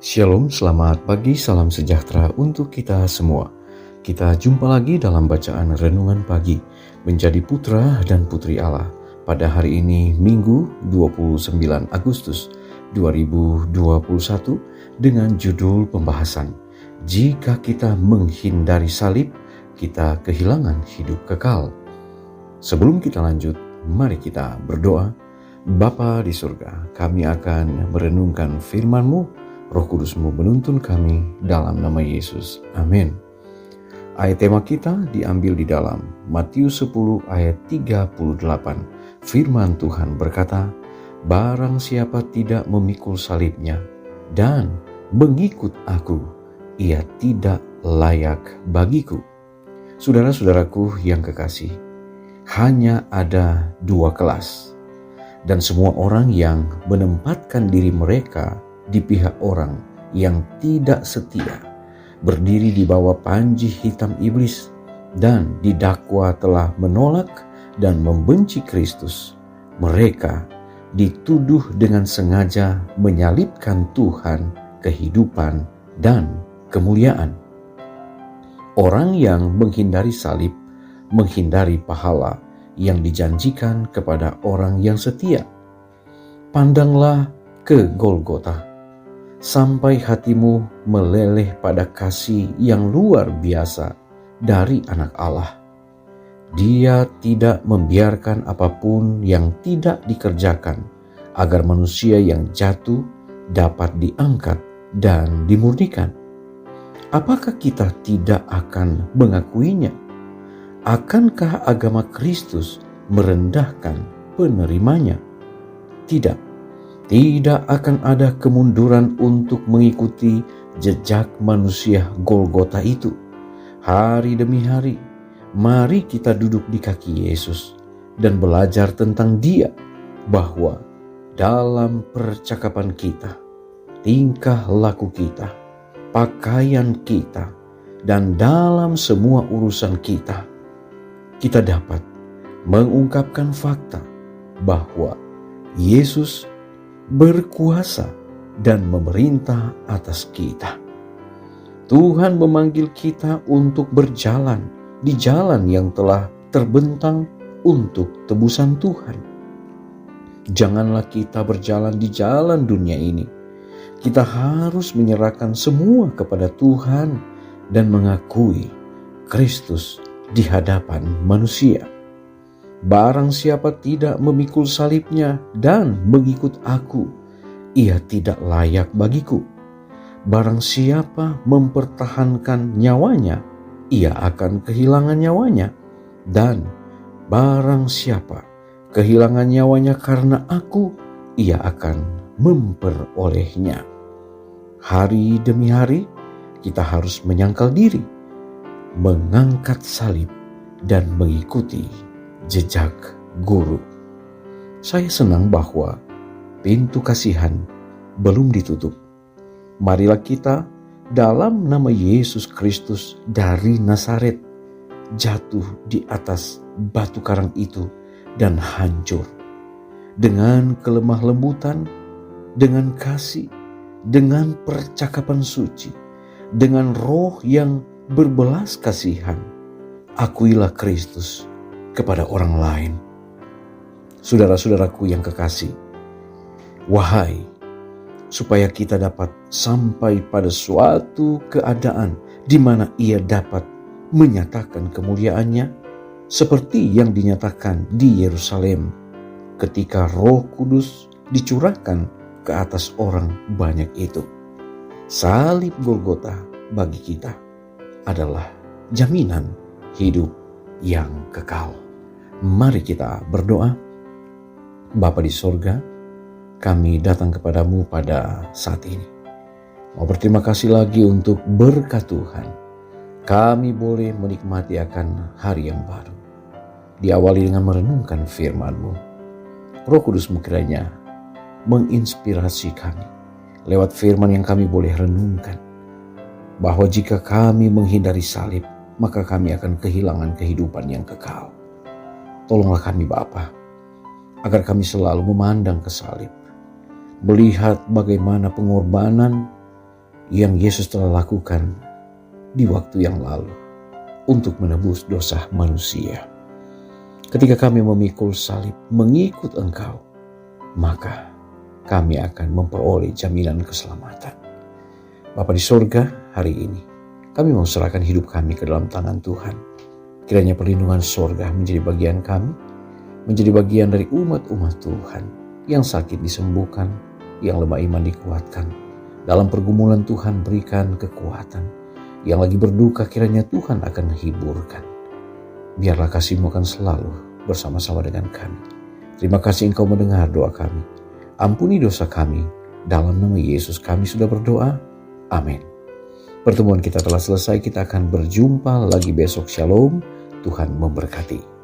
Shalom, selamat pagi, salam sejahtera untuk kita semua. Kita jumpa lagi dalam bacaan Renungan Pagi, menjadi putra dan putri Allah. Pada hari ini, Minggu 29 Agustus 2021, dengan judul pembahasan, Jika kita menghindari salib, kita kehilangan hidup kekal. Sebelum kita lanjut, mari kita berdoa. Bapa di surga, kami akan merenungkan firman-Mu. Roh Kudus-Mu menuntun kami dalam nama Yesus. Amin. Ayat tema kita diambil di dalam Matius 10 ayat 38. Firman Tuhan berkata, "Barang siapa tidak memikul salibnya dan mengikut aku, ia tidak layak bagiku." Saudara-saudaraku yang kekasih, hanya ada dua kelas, dan semua orang yang menempatkan diri mereka di pihak orang yang tidak setia, berdiri di bawah panji hitam iblis, dan didakwa telah menolak dan membenci Kristus. Mereka dituduh dengan sengaja menyalibkan Tuhan, kehidupan, dan kemuliaan. Orang yang menghindari salib, menghindari pahala yang dijanjikan kepada orang yang setia. Pandanglah ke Golgota, sampai hatimu meleleh pada kasih yang luar biasa dari Anak Allah. Dia tidak membiarkan apapun yang tidak dikerjakan agar manusia yang jatuh dapat diangkat dan dimurnikan. Apakah kita tidak akan mengakuinya? Akankah agama Kristus merendahkan penerimanya? Tidak. Tidak akan ada kemunduran untuk mengikuti jejak manusia Golgota itu. Hari demi hari, mari kita duduk di kaki Yesus dan belajar tentang Dia, bahwa dalam percakapan kita, tingkah laku kita, pakaian kita, dan dalam semua urusan kita, kita dapat mengungkapkan fakta bahwa Yesus berkuasa dan memerintah atas kita. Tuhan memanggil kita untuk berjalan di jalan yang telah terbentang untuk tebusan Tuhan. Janganlah kita berjalan di jalan dunia ini. Kita harus menyerahkan semua kepada Tuhan dan mengakui Kristus di hadapan manusia. Barang siapa tidak memikul salibnya dan mengikut aku, ia tidak layak bagiku. Barang siapa mempertahankan nyawanya, ia akan kehilangan nyawanya. Dan barang siapa kehilangan nyawanya karena aku, ia akan memperolehnya. Hari demi hari, kita harus menyangkal diri, mengangkat salib, dan mengikuti jejak guru. Saya senang bahwa pintu kasihan belum ditutup. Marilah kita dalam nama Yesus Kristus dari Nazaret jatuh di atas batu karang itu dan hancur. Dengan kelemah lembutan, dengan kasih, dengan percakapan suci, dengan roh yang berbelas kasihan, akuilah Kristus kepada orang lain. Saudara-saudaraku yang kekasih, wahai, supaya kita dapat sampai pada suatu keadaan di mana Ia dapat menyatakan kemuliaannya seperti yang dinyatakan di Yerusalem ketika Roh Kudus dicurahkan ke atas orang banyak itu. Salib Golgota bagi kita adalah jaminan hidup yang kekal. Mari kita berdoa. Bapa di sorga, kami datang kepadamu pada saat ini. Mau berterima kasih lagi untuk berkat Tuhan. Kami boleh menikmati akan hari yang baru. Diawali dengan merenungkan firman-Mu. Roh Kudus-Mu kiranya menginspirasi kami lewat firman yang kami boleh renungkan. Bahwa jika kami menghindari salib, maka kami akan kehilangan kehidupan yang kekal. Tolonglah kami Bapa, agar kami selalu memandang ke salib, melihat bagaimana pengorbanan yang Yesus telah lakukan di waktu yang lalu untuk menebus dosa manusia. Ketika kami memikul salib mengikut Engkau, maka kami akan memperoleh jaminan keselamatan. Bapa di sorga, hari ini kami mau serahkan hidup kami ke dalam tangan Tuhan. Kiranya perlindungan sorga menjadi bagian kami, menjadi bagian dari umat-umat Tuhan yang sakit disembuhkan, yang lemah iman dikuatkan. Dalam pergumulan Tuhan berikan kekuatan, yang lagi berduka kiranya Tuhan akan hiburkan. Biarlah kasih-Mu akan selalu bersama-sama dengan kami. Terima kasih Engkau mendengar doa kami. Ampuni dosa kami. Dalam nama Yesus kami sudah berdoa. Amin. Pertemuan kita telah selesai. Kita akan berjumpa lagi besok. Shalom. Tuhan memberkati.